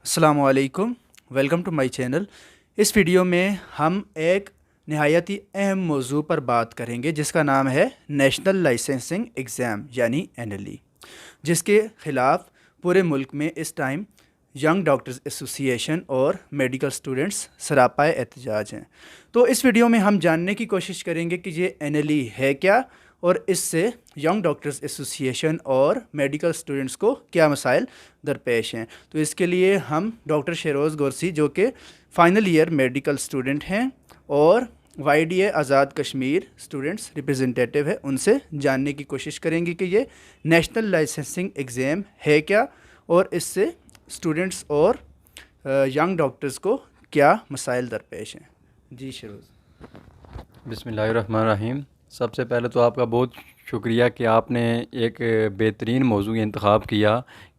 अस्सलामु अलैकुम। Welcome to my channel. इस वीडियो में हम एक नहायत ही अहम मौजू पर बात करेंगे जिसका नाम है नेशनल लाइसेंसिंग एग्ज़ाम यानी एनएलई, जिसके ख़िलाफ़ पूरे मुल्क में इस टाइम यंग डॉक्टर्स एसोसिएशन और मेडिकल स्टूडेंट्स सरापाए एहतजाज हैं। तो इस वीडियो में हम जानने की कोशिश करेंगे कि ये एनएलई है क्या और इससे यंग डॉक्टर्स एसोसिएशन और मेडिकल स्टूडेंट्स को क्या मसाइल दरपेश हैं। तो इसके लिए हम डॉक्टर शेरोज़ गोरसी जो कि फ़ाइनल ईयर मेडिकल स्टूडेंट हैं और YDA Azad Kashmir students representative है, उनसे जानने की कोशिश करेंगे कि ये नेशनल लाइसेंसिंग एग्ज़ाम है क्या और इससे स्टूडेंट्स और यंग डॉक्टर्स को क्या मसाइल दरपेश हैं। जी शेरोज़। बिस्मिल्लाहिर्रहमानिर्रहीम। सबसे पहले तो आपका बहुत शुक्रिया कि आपने एक बेहतरीन मौजू इंतख़ाब किया,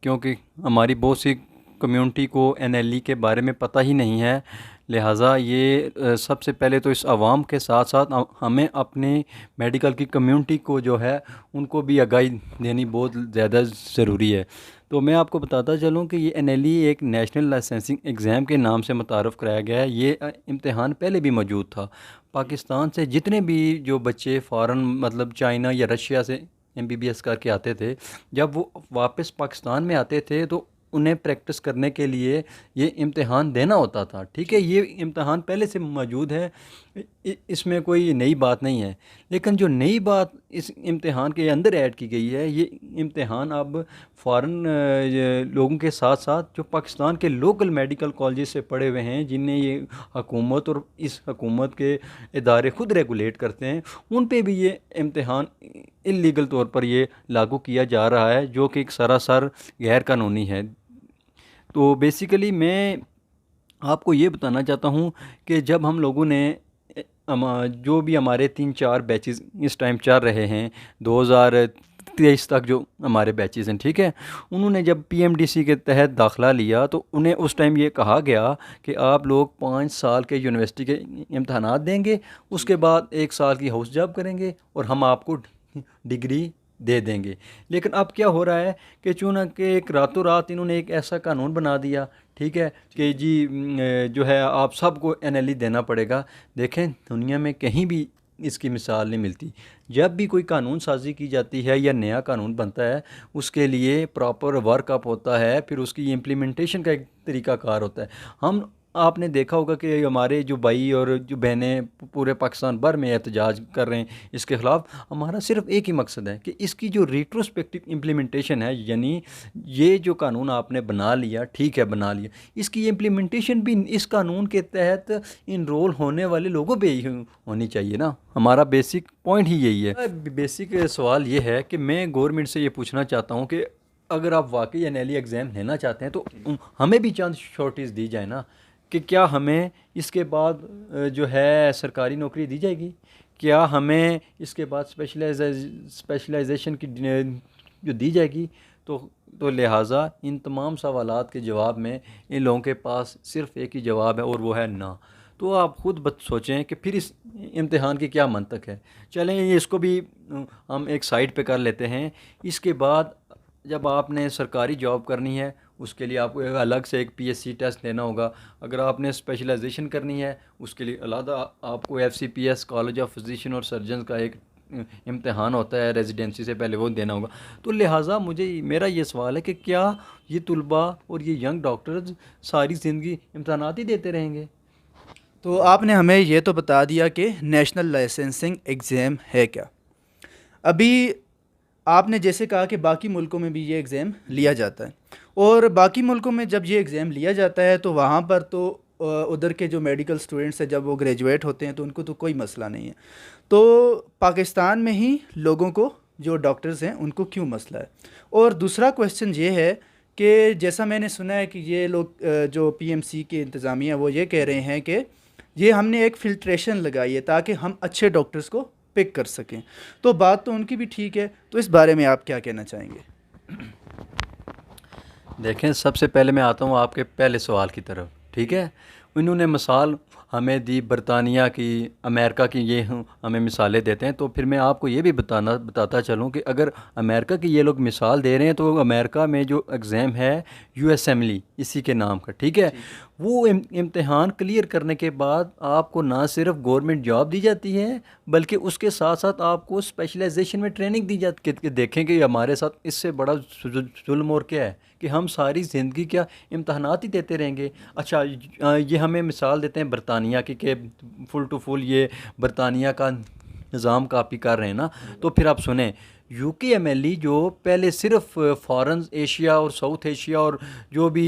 क्योंकि हमारी बहुत सी कम्युनिटी को एनएलई के बारे में पता ही नहीं है। लिहाजा ये सबसे पहले तो इस आवाम के साथ साथ हमें अपने मेडिकल की कम्युनिटी को जो है उनको भी आगाही देनी बहुत ज़्यादा ज़रूरी है। तो मैं आपको बताता चलूँ कि ये एनएलई एक नेशनल लाइसेंसिंग एग्ज़ाम के नाम से मुतारफ़ कराया गया है। ये इम्तिहान पहले भी मौजूद था। पाकिस्तान से जितने भी जो बच्चे फ़ॉरेन मतलब चाइना या रशिया से एमबीबीएस करके आते थे, जब वो वापस पाकिस्तान में आते थे तो उन्हें प्रैक्टिस करने के लिए ये इम्तिहान देना होता था। ठीक है, ये इम्तिहान पहले से मौजूद है, इसमें कोई नई बात नहीं है। लेकिन जो नई बात इस इम्तिहान के अंदर ऐड की गई है, ये इम्तिहान अब फ़ॉरेन लोगों के साथ साथ जो पाकिस्तान के लोकल मेडिकल कॉलेज से पढ़े हुए हैं, जिन्हें ये हुकूमत और इस हुकूमत के इदारे ख़ुद रेगुलेट करते हैं, उन पे भी ये इम्तिहान इल्लीगल तौर पर ये लागू किया जा रहा है, जो कि एक सरासर गैर कानूनी है। तो बेसिकली मैं आपको ये बताना चाहता हूँ कि जब हम लोगों ने जो भी हमारे 3-4 बैचेस इस टाइम चल रहे हैं, 2023 तक जो हमारे बैचेस हैं, ठीक है, उन्होंने जब पीएमडीसी के तहत दाखिला लिया तो उन्हें उस टाइम ये कहा गया कि आप लोग 5 साल के यूनिवर्सिटी के इम्तहानात देंगे, उसके बाद 1 साल की हाउस जॉब करेंगे और हम आपको डिग्री दे देंगे। लेकिन अब क्या हो रहा है कि चूँकि एक रातों रात इन्होंने एक ऐसा कानून बना दिया, ठीक है, कि जी जो है आप सबको एनएलई देना पड़ेगा। देखें, दुनिया में कहीं भी इसकी मिसाल नहीं मिलती। जब भी कोई कानून साजी की जाती है या नया कानून बनता है, उसके लिए प्रॉपर वर्कअप होता है, फिर उसकी इम्प्लीमेंटेशन का एक तरीक़ाकार होता है। हम आपने देखा होगा कि हमारे जो भाई और जो बहनें पूरे पाकिस्तान भर में एहतजाज कर रहे हैं इसके ख़िलाफ़। हमारा सिर्फ एक ही मकसद है कि इसकी जो रिट्रोस्पेक्टिव इम्प्लीमेंटेशन है, यानी ये जो कानून आपने बना लिया, ठीक है बना लिया, इसकी इम्प्लीमेंटेशन भी इस कानून के तहत इनरोल होने वाले लोगों पे ही होनी चाहिए ना। हमारा बेसिक पॉइंट ही यही है। बेसिक सवाल ये है कि मैं गवर्नमेंट से ये पूछना चाहता हूँ कि अगर आप वाकई एनएलई एग्ज़ाम लेना चाहते हैं तो हमें भी चांस शॉर्टेज दी जाए ना, कि क्या हमें इसके बाद जो है सरकारी नौकरी दी जाएगी, क्या हमें इसके बाद स्पेशलाइजेशन की जो दी जाएगी। तो लिहाजा इन तमाम सवालात के जवाब में इन लोगों के पास सिर्फ़ एक ही जवाब है और वो है ना। तो आप ख़ुद सोचें कि फिर इस इम्तिहान की क्या मंतक है। चलें, इसको भी हम एक साइड पे कर लेते हैं। इसके बाद जब आपने सरकारी जॉब करनी है, उसके लिए आपको एक अलग से एक पीएससी टेस्ट देना होगा। अगर आपने स्पेशलाइजेशन करनी है, उसके लिए अलग आपको एफसीपीएस कॉलेज ऑफ फिजिशियन और सर्जन का एक इम्तिहान होता है रेजिडेंसी से पहले, वो देना होगा। तो लिहाजा मेरा ये सवाल है कि क्या ये तुलबा और ये यंग डॉक्टर्स सारी ज़िंदगी इम्तहानात ही देते रहेंगे। तो आपने हमें ये तो बता दिया कि नेशनल लाइसेंसिंग एग्ज़ाम है क्या। अभी आपने जैसे कहा कि बाकी मुल्कों में भी ये एग्ज़ाम लिया जाता है और बाकी मुल्कों में जब ये एग्ज़ाम लिया जाता है तो वहाँ पर तो उधर के जो मेडिकल स्टूडेंट्स हैं जब वो ग्रेजुएट होते हैं तो उनको तो कोई मसला नहीं है। तो पाकिस्तान में ही लोगों को, जो डॉक्टर्स हैं, उनको क्यों मसला है। और दूसरा क्वेश्चन ये है कि जैसा मैंने सुना है कि ये लोग जो पीएमसी के इंतज़ामिया वो ये कह रहे हैं कि ये हमने एक फ़िल्ट्रेशन लगाई है ताकि हम अच्छे डॉक्टर्स को पिक कर सकें। तो बात तो उनकी भी ठीक है, तो इस बारे में आप क्या कहना चाहेंगे। देखें, सबसे पहले मैं आता हूँ आपके पहले सवाल की तरफ, ठीक है। इन्होंने मिसाल हमें दी बरतानिया की, अमेरिका की, ये हमें मिसालें देते हैं। तो फिर मैं आपको ये भी बताता चलूँ कि अगर अमेरिका की ये लोग मिसाल दे रहे हैं तो अमेरिका में जो एग्ज़ाम है यूएसएमएलई इसी के नाम का, ठीक है, वो इम्तिहान क्लियर करने के बाद आपको ना सिर्फ गवर्नमेंट जॉब दी जाती है बल्कि उसके साथ साथ आपको स्पेशलाइजेशन में ट्रेनिंग दी जाती है। कि देखें कि हमारे साथ इससे बड़ा जुल्म और क्या है कि हम सारी ज़िंदगी क्या इम्तहानात ही देते रहेंगे। अच्छा, ये हमें मिसाल देते हैं बरतानिया की कि फुल टू फुल ये बरतानिया का निज़ाम कापी कर रहे हैं ना। तो फिर आप सुने यूकेएमएलई जो पहले सिर्फ फॉरेन एशिया और साउथ एशिया और जो भी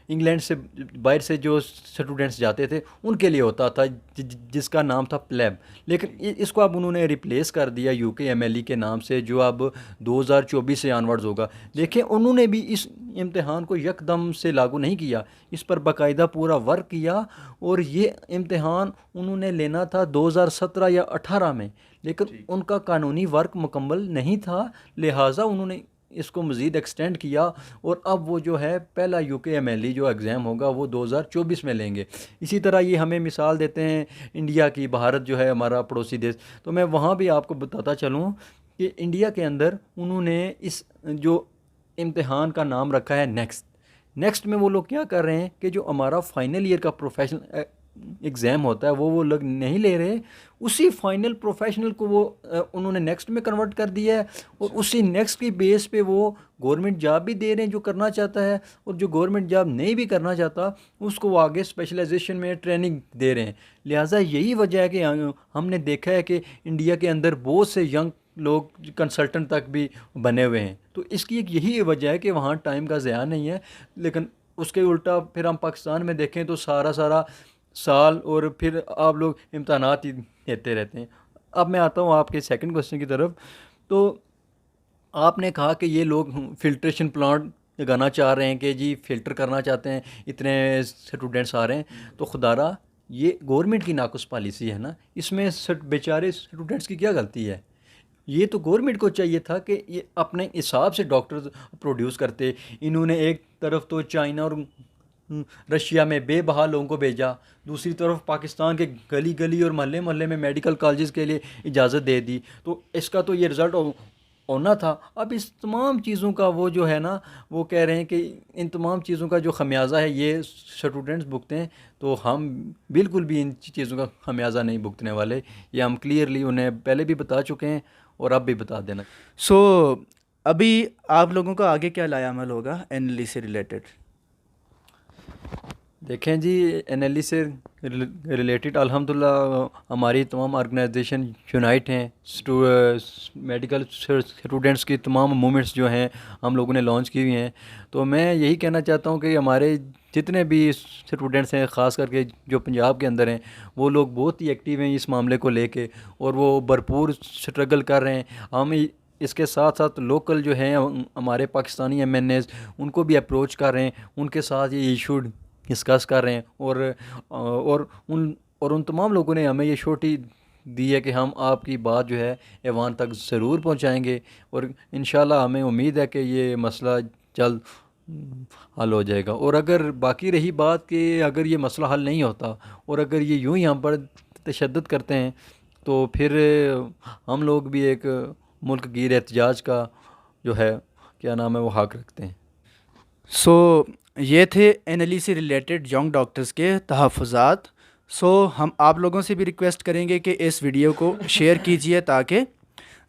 इंग्लैंड से बाहर से जो स्टूडेंट्स जाते थे उनके लिए होता था, जिसका नाम था प्लेब। लेकिन इसको अब उन्होंने रिप्लेस कर दिया यूकेएमएलई के नाम से, जो अब 2024 से ऑनवर्ड्स होगा। देखिए, उन्होंने भी इस इम्तिहान को यकदम से लागू नहीं किया, इस पर बाकायदा पूरा वर्क किया। और ये इम्तिहान उन्होंने लेना था 2017 या 18 में, लेकिन उनका कानूनी वर्क मुकम्मल नहीं था, लिहाजा उन्होंने इसको मज़ीद एक्सटेंड किया। और अब वो जो है पहला यूकेएमएलई जो एग्ज़ाम होगा वो 2024 में लेंगे। इसी तरह ये हमें मिसाल देते हैं इंडिया की, भारत जो है हमारा पड़ोसी देश। तो मैं वहाँ भी आपको बताता चलूँ कि इंडिया के अंदर उन्होंने इस जो इम्तिहान का नाम रखा है नेक्स्ट में वो लोग क्या कर रहे हैं कि जो हमारा फाइनल ईयर का प्रोफेशनल एग्ज़ाम होता है वो लोग नहीं ले रहे, उसी फाइनल प्रोफेशनल को वो उन्होंने नेक्स्ट में कन्वर्ट कर दिया है। और उसी नेक्स्ट की बेस पे वो गवर्नमेंट जॉब भी दे रहे हैं जो करना चाहता है, और जो गवर्नमेंट जॉब नहीं भी करना चाहता उसको वो आगे स्पेशलाइजेशन में ट्रेनिंग दे रहे हैं। लिहाजा यही वजह है कि हमने देखा है कि इंडिया के अंदर बहुत से यंग लोग कंसल्टेंट तक भी बने हुए हैं। तो इसकी एक यही वजह है कि वहाँ टाइम का ज़यान नहीं है। लेकिन उसके उल्टा फिर हम पाकिस्तान में देखें तो सारा साल और फिर आप लोग इम्तहानात ही देते रहते हैं। अब मैं आता हूँ आपके सेकंड क्वेश्चन की तरफ। तो आपने कहा कि ये लोग फ़िल्ट्रेशन प्लांट लगाना चाह रहे हैं कि जी फ़िल्टर करना चाहते हैं, इतने स्टूडेंट्स आ रहे हैं। तो खुदारा ये गवर्नमेंट की नाकुस पॉलिसी है ना, इसमें बेचारे स्टूडेंट्स की क्या गलती है? ये तो गवर्नमेंट को चाहिए था कि ये अपने हिसाब से डॉक्टर प्रोड्यूस करते। इन्होंने एक तरफ तो चाइना और रशिया में बेबहा लोगों को भेजा, दूसरी तरफ पाकिस्तान के गली गली और महल्ले महल्ले में मेडिकल कॉलेजेस के लिए इजाज़त दे दी। तो इसका तो ये रिज़ल्ट होना था। अब इस तमाम चीज़ों का वो जो है ना, वो कह रहे हैं कि इन तमाम चीज़ों का जो खमियाजा है ये स्टूडेंट्स भुगते हैं। तो हम बिल्कुल भी इन चीज़ों का खमियाजा नहीं भुगतने वाले, ये हम क्लियरली उन्हें पहले भी बता चुके हैं और अब भी बता देना। अभी आप लोगों का आगे क्या लायामल होगा एनएलई से रिलेटेड? देखें जी, एनएलई से रिलेटेड अल्हम्दुलिल्लाह हमारी तमाम ऑर्गेनाइजेशन यूनाइट हैं। मेडिकल स्टूडेंट्स की तमाम मूवमेंट्स जो हैं हम लोगों ने लॉन्च की हुई हैं। तो मैं यही कहना चाहता हूँ कि हमारे जितने भी स्टूडेंट्स हैं, ख़ास करके जो पंजाब के अंदर हैं, वो लोग बहुत ही एक्टिव हैं इस मामले को लेके और वो भरपूर स्ट्रगल कर रहे हैं। हम इसके साथ साथ लोकल जो हैं हमारे पाकिस्तानी एमएनएस, उनको भी अप्रोच कर रहे हैं, उनके साथ ये इशू डिस्कस कर रहे हैं। और उन तमाम लोगों ने हमें ये श्योरिटी दी है कि हम आपकी बात जो है ऐवान तक ज़रूर पहुंचाएंगे। और इंशाल्लाह हमें उम्मीद है कि ये मसला जल्द हल हो जाएगा। और अगर बाकी रही बात कि अगर ये मसला हल नहीं होता और अगर ये यूं ही हम पर तशद्दुद करते हैं तो फिर हम लोग भी एक मुल्क गिर एहतजाज का जो है क्या नाम है वो हक रखते हैं। ये थे एनएलई से रिलेटेड यंग डॉक्टर्स के तहफ़्फ़ुज़ात। हम आप लोगों से भी रिक्वेस्ट करेंगे कि इस वीडियो को शेयर कीजिए ताकि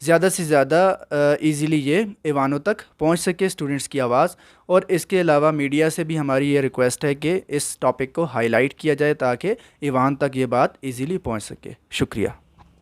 ज़्यादा से ज़्यादा इजीली ये ऐवानों तक पहुंच सके स्टूडेंट्स की आवाज़। और इसके अलावा मीडिया से भी हमारी ये रिक्वेस्ट है कि इस टॉपिक को हाईलाइट किया जाए ताकि ऐवान तक ये बात इजीली पहुंच सके। शुक्रिया।